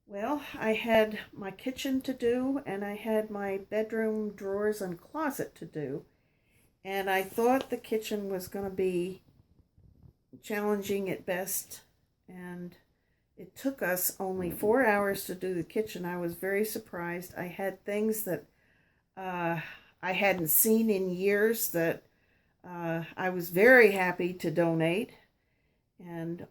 Well, I had my kitchen to do, and I had my bedroom drawers and closet to do. And I thought the kitchen was going to be challenging at best. And it took us only 4 hours to do the kitchen. I was very surprised. I had things that uh, I hadn't seen in years that I was very happy to donate. And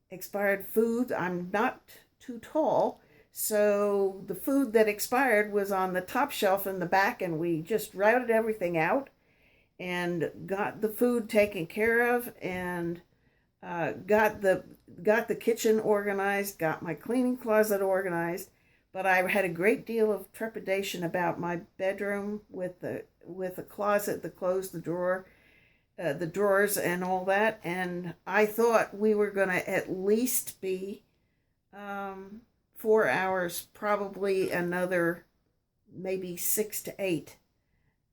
expired food, I'm not too tall. So the food that expired was on the top shelf in the back, and we just routed everything out and got the food taken care of, and got the kitchen organized, got my cleaning closet organized. But I had a great deal of trepidation about my bedroom with the closet, the clothes, the drawers, and all that. And I thought we were going to at least be 4 hours, probably another maybe 6 to 8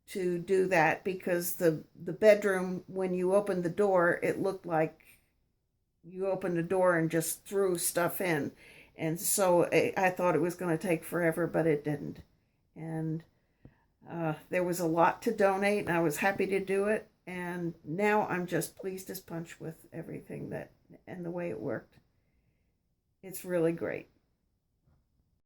to do that, because the bedroom, when you opened the door, it looked like you opened the door and just threw stuff in. And so I thought it was going to take forever, but it didn't. And there was a lot to donate, and I was happy to do it. And now I'm just pleased as punch with everything that and the way it worked. It's really great.